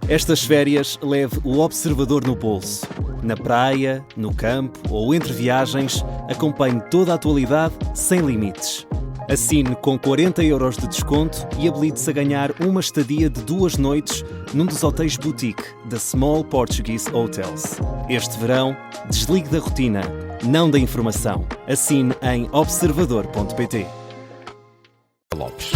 Estas férias leve o Observador no bolso. Na praia, no campo ou entre viagens, acompanhe toda a atualidade sem limites. Assine com 40€ de desconto e habilite-se a ganhar uma estadia de 2 noites num dos hotéis boutique da Small Portuguese Hotels. Este verão, desligue da rotina, não da informação. Assine em observador.pt. Lopes.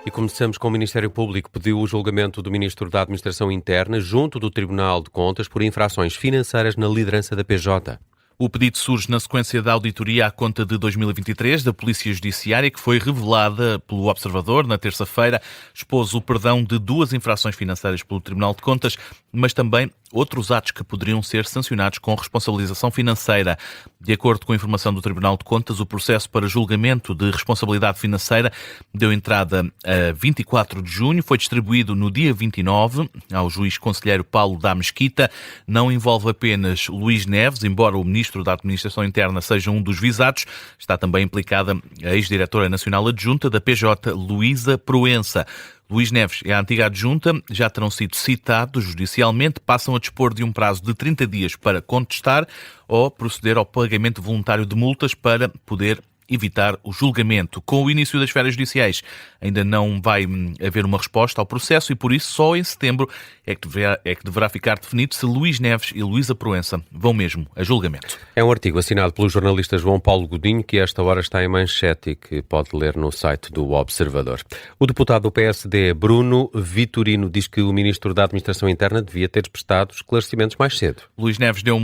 E começamos com o Ministério Público pediu o julgamento do Ministro da Administração Interna junto do Tribunal de Contas por infrações financeiras na liderança da PJ. O pedido surge na sequência da auditoria à conta de 2023 da Polícia Judiciária, que foi revelada pelo Observador na terça-feira, expôs o perdão de 2 infrações financeiras pelo Tribunal de Contas, mas também outros atos que poderiam ser sancionados com responsabilização financeira. De acordo com a informação do Tribunal de Contas, o processo para julgamento de responsabilidade financeira deu entrada a 24 de junho, foi distribuído no dia 29 ao juiz conselheiro Paulo da Mesquita. Não envolve apenas Luís Neves, embora o Ministro da Administração Interna seja um dos visados. Está também implicada a ex-diretora nacional adjunta da PJ, Luísa Proença. Luís Neves e a antiga adjunta já terão sido citados judicialmente, passam a dispor de um prazo de 30 dias para contestar ou proceder ao pagamento voluntário de multas para poder evitar o julgamento. Com o início das férias judiciais, ainda não vai haver uma resposta ao processo e, por isso, só em setembro é que deverá ficar definido se Luís Neves e Luísa Proença vão mesmo a julgamento. É um artigo assinado pelo jornalista João Paulo Godinho, que a esta hora está em manchete e que pode ler no site do Observador. O deputado do PSD, Bruno Vitorino, diz que o Ministro da Administração Interna devia ter prestado esclarecimentos mais cedo. Luís Neves deu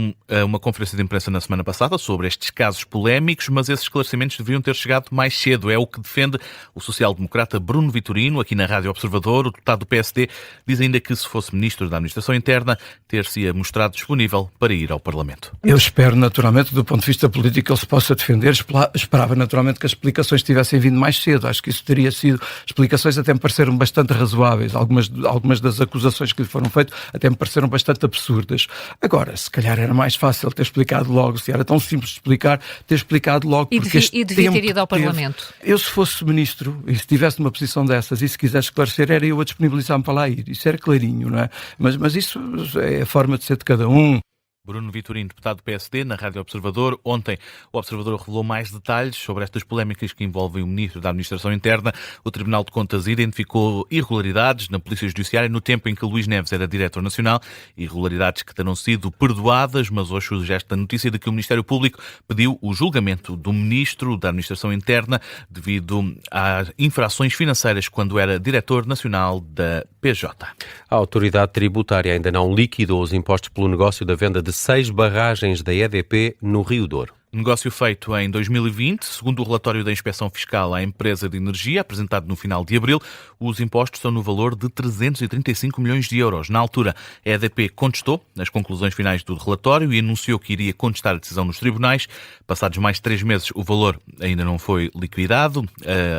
uma conferência de imprensa na semana passada sobre estes casos polémicos, mas esses esclarecimentos deveriam ter chegado mais cedo. É o que defende o social-democrata Bruno Vitorino, aqui na Rádio Observador. O deputado do PSD diz ainda que, se fosse Ministro da Administração Interna, ter-se mostrado disponível para ir ao Parlamento. Eu espero, naturalmente, do ponto de vista político, que ele se possa defender. Esperava, naturalmente, que as explicações tivessem vindo mais cedo. Acho que isso teria sido... Explicações até me pareceram bastante razoáveis. Algumas das acusações que lhe foram feitas até me pareceram bastante absurdas. Agora, se calhar era mais fácil ter explicado logo. Se era tão simples de explicar, ter explicado logo. E devia ter ido ao Parlamento. Eu, se fosse ministro, e se tivesse numa posição dessas, e se quisesse esclarecer, era eu a disponibilizar-me para lá ir. Isso era clarinho, não é? Mas isso é a forma de ser de cada um. Bruno Vitorino, deputado do PSD, na Rádio Observador. Ontem, o Observador revelou mais detalhes sobre estas polémicas que envolvem o Ministro da Administração Interna. O Tribunal de Contas identificou irregularidades na Polícia Judiciária no tempo em que Luís Neves era Diretor Nacional, irregularidades que terão sido perdoadas, mas hoje surge esta notícia de que o Ministério Público pediu o julgamento do Ministro da Administração Interna devido a infrações financeiras quando era Diretor Nacional da PJ. A autoridade tributária ainda não liquidou os impostos pelo negócio da venda de 6 barragens da EDP no Rio Douro. Negócio feito em 2020, segundo o relatório da Inspeção Fiscal à Empresa de Energia, apresentado no final de abril, os impostos são no valor de 335 milhões de euros. Na altura, a EDP contestou nas conclusões finais do relatório e anunciou que iria contestar a decisão nos tribunais. Passados mais de 3 meses, o valor ainda não foi liquidado.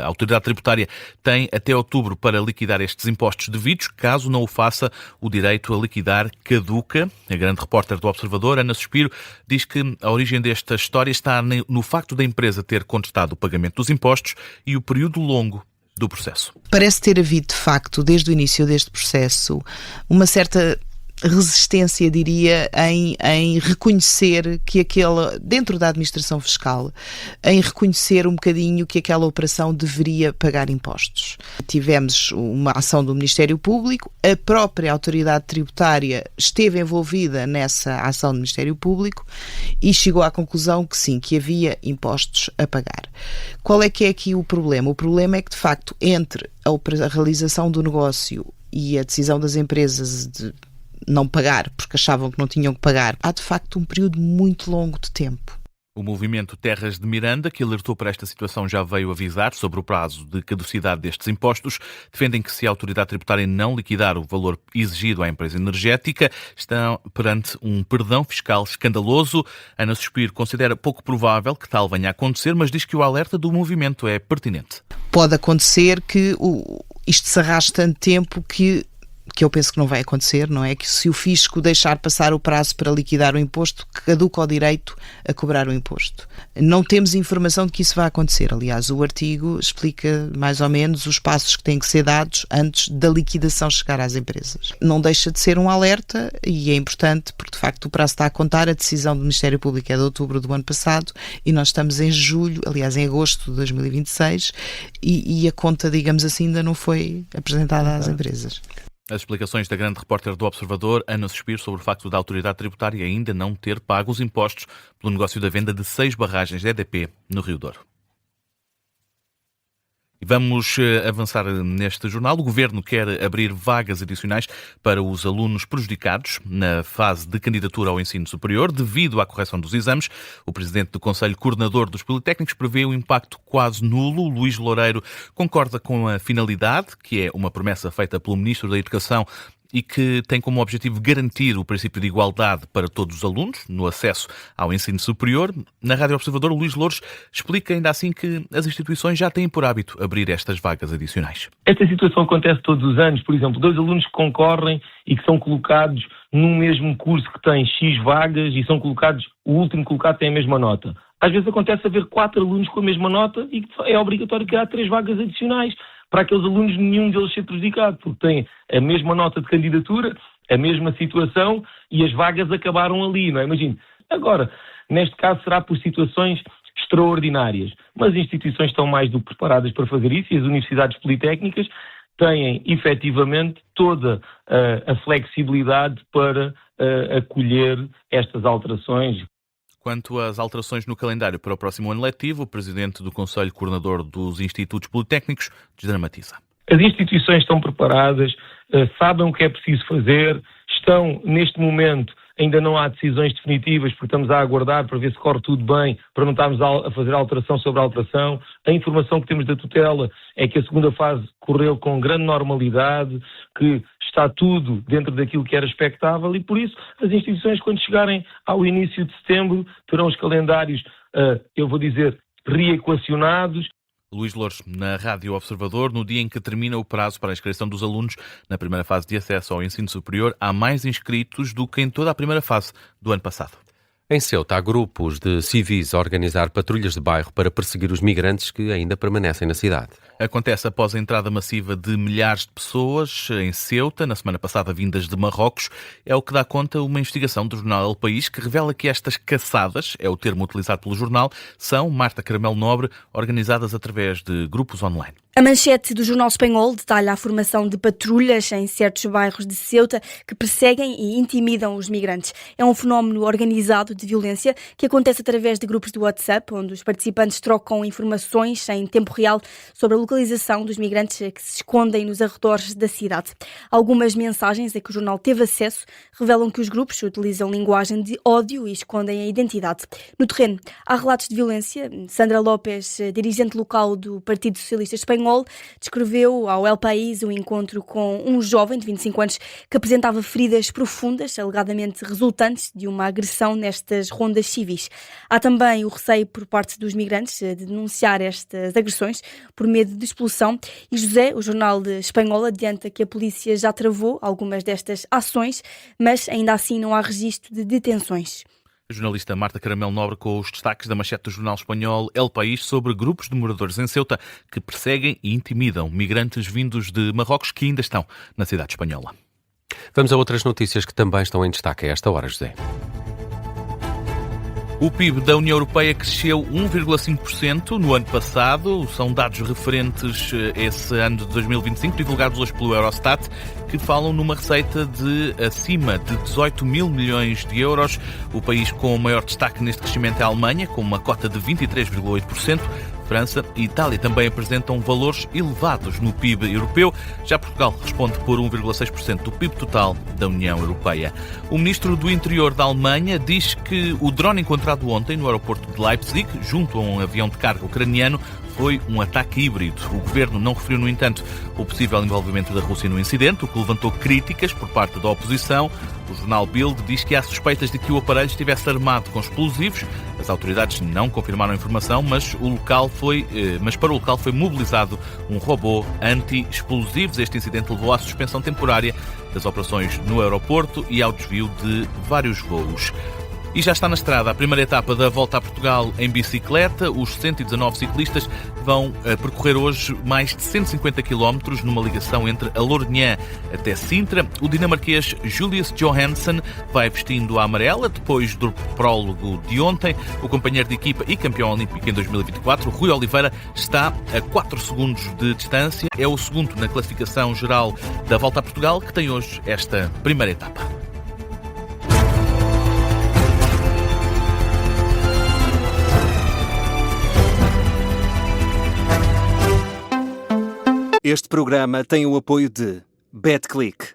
A autoridade tributária tem até outubro para liquidar estes impostos devidos. Caso não o faça, o direito a liquidar caduca. A grande repórter do Observador, Ana Suspiro, diz que a origem desta história está no facto da empresa ter contestado o pagamento dos impostos e o período longo do processo. Parece ter havido, de facto, desde o início deste processo, uma certa resistência, diria, em reconhecer que dentro da administração fiscal, em reconhecer um bocadinho que aquela operação deveria pagar impostos. Tivemos uma ação do Ministério Público, a própria autoridade tributária esteve envolvida nessa ação do Ministério Público e chegou à conclusão que sim, que havia impostos a pagar. Qual é que é aqui o problema? O problema é que, de facto, entre a realização do negócio e a decisão das empresas de não pagar, porque achavam que não tinham que pagar, há de facto um período muito longo de tempo. O movimento Terras de Miranda, que alertou para esta situação, já veio avisar sobre o prazo de caducidade destes impostos. Defendem que, se a autoridade tributária não liquidar o valor exigido à empresa energética, estão perante um perdão fiscal escandaloso. Ana Suspiro considera pouco provável que tal venha a acontecer, mas diz que o alerta do movimento é pertinente. Pode acontecer que isto se arraste tanto tempo que que eu penso que não vai acontecer, não é? Que se o fisco deixar passar o prazo para liquidar o imposto, caduca o direito a cobrar o imposto. Não temos informação de que isso vai acontecer. Aliás, o artigo explica mais ou menos os passos que têm que ser dados antes da liquidação chegar às empresas. Não deixa de ser um alerta e é importante porque, de facto, o prazo está a contar. A decisão do Ministério Público é de outubro do ano passado e nós estamos em julho, aliás, em agosto de 2026 e a conta, digamos assim, ainda não foi apresentada às empresas. As explicações da grande repórter do Observador, Ana Suspiro, sobre o facto da autoridade tributária ainda não ter pago os impostos pelo negócio da venda de 6 barragens de EDP no Rio Douro. E vamos avançar neste jornal. O Governo quer abrir vagas adicionais para os alunos prejudicados na fase de candidatura ao ensino superior devido à correção dos exames. O Presidente do Conselho Coordenador dos Politécnicos prevê um impacto quase nulo. Luís Loureiro concorda com a finalidade, que é uma promessa feita pelo Ministro da Educação e que tem como objetivo garantir o princípio de igualdade para todos os alunos no acesso ao ensino superior. Na Rádio Observador, Luís Louros explica ainda assim que as instituições já têm por hábito abrir estas vagas adicionais. Esta situação acontece todos os anos. Por exemplo, 2 alunos que concorrem e que são colocados num mesmo curso que tem X vagas e são colocados, o último colocado tem a mesma nota. Às vezes acontece haver 4 alunos com a mesma nota e é obrigatório criar 3 vagas adicionais para aqueles alunos, nenhum deles ser prejudicado, porque têm a mesma nota de candidatura, a mesma situação e as vagas acabaram ali, não é? Imagine. Agora, neste caso será por situações extraordinárias, mas as instituições estão mais do que preparadas para fazer isso e as universidades politécnicas têm, efetivamente, toda a flexibilidade para acolher estas alterações. Quanto às alterações no calendário para o próximo ano letivo, o Presidente do Conselho Coordenador dos Institutos Politécnicos desdramatiza. As instituições estão preparadas, sabem o que é preciso fazer, estão, neste momento, ainda não há decisões definitivas, porque estamos a aguardar para ver se corre tudo bem, para não estarmos a fazer alteração sobre alteração. A informação que temos da tutela é que a segunda fase correu com grande normalidade, que está tudo dentro daquilo que era expectável e, por isso, as instituições, quando chegarem ao início de setembro, terão os calendários, reequacionados. Luís Louros, na Rádio Observador, no dia em que termina o prazo para a inscrição dos alunos na primeira fase de acesso ao ensino superior, há mais inscritos do que em toda a primeira fase do ano passado. Em Ceuta, há grupos de civis a organizar patrulhas de bairro para perseguir os migrantes que ainda permanecem na cidade. Acontece após a entrada massiva de milhares de pessoas em Ceuta, na semana passada vindas de Marrocos. É o que dá conta uma investigação do jornal El País que revela que estas caçadas, é o termo utilizado pelo jornal, são, Marta Caramelo Nobre, organizadas através de grupos online. A manchete do jornal espanhol detalha a formação de patrulhas em certos bairros de Ceuta que perseguem e intimidam os migrantes. É um fenómeno organizado de violência que acontece através de grupos de WhatsApp, onde os participantes trocam informações em tempo real sobre a localização dos migrantes que se escondem nos arredores da cidade. Algumas mensagens a que o jornal teve acesso revelam que os grupos utilizam linguagem de ódio e escondem a identidade. No terreno, há relatos de violência. Sandra López, dirigente local do Partido Socialista Espanhol, descreveu ao El País o encontro com um jovem de 25 anos que apresentava feridas profundas, alegadamente resultantes de uma agressão nestas rondas civis. Há também o receio por parte dos migrantes de denunciar estas agressões por medo de expulsão e José, o jornal espanhol, adianta que a polícia já travou algumas destas ações, mas ainda assim não há registro de detenções. A jornalista Marta Caramelo Nobre com os destaques da manchete do jornal espanhol El País sobre grupos de moradores em Ceuta que perseguem e intimidam migrantes vindos de Marrocos que ainda estão na cidade espanhola. Vamos a outras notícias que também estão em destaque a esta hora, José. O PIB da União Europeia cresceu 1,5% no ano passado. São dados referentes a esse ano de 2025, divulgados hoje pelo Eurostat, que falam numa receita de acima de 18 mil milhões de euros. O país com o maior destaque neste crescimento é a Alemanha, com uma cota de 23,8%. França e Itália também apresentam valores elevados no PIB europeu. Já Portugal responde por 1,6% do PIB total da União Europeia. O ministro do Interior da Alemanha diz que o drone encontrado ontem no aeroporto de Leipzig, junto a um avião de carga ucraniano, foi um ataque híbrido. O governo não referiu, no entanto, o possível envolvimento da Rússia no incidente, o que levantou críticas por parte da oposição. O jornal Bild diz que há suspeitas de que o aparelho estivesse armado com explosivos. As autoridades não confirmaram a informação, mas para o local foi mobilizado um robô anti-explosivos. Este incidente levou à suspensão temporária das operações no aeroporto e ao desvio de vários voos. E já está na estrada a primeira etapa da Volta a Portugal em bicicleta. Os 119 ciclistas vão percorrer hoje mais de 150 km numa ligação entre a Lourinhã até Sintra. O dinamarquês Julius Johansson vai vestindo a amarela depois do prólogo de ontem. O companheiro de equipa e campeão olímpico em 2024, Rui Oliveira, está a 4 segundos de distância. É o segundo na classificação geral da Volta a Portugal, que tem hoje esta primeira etapa. Este programa tem o apoio de BetClick.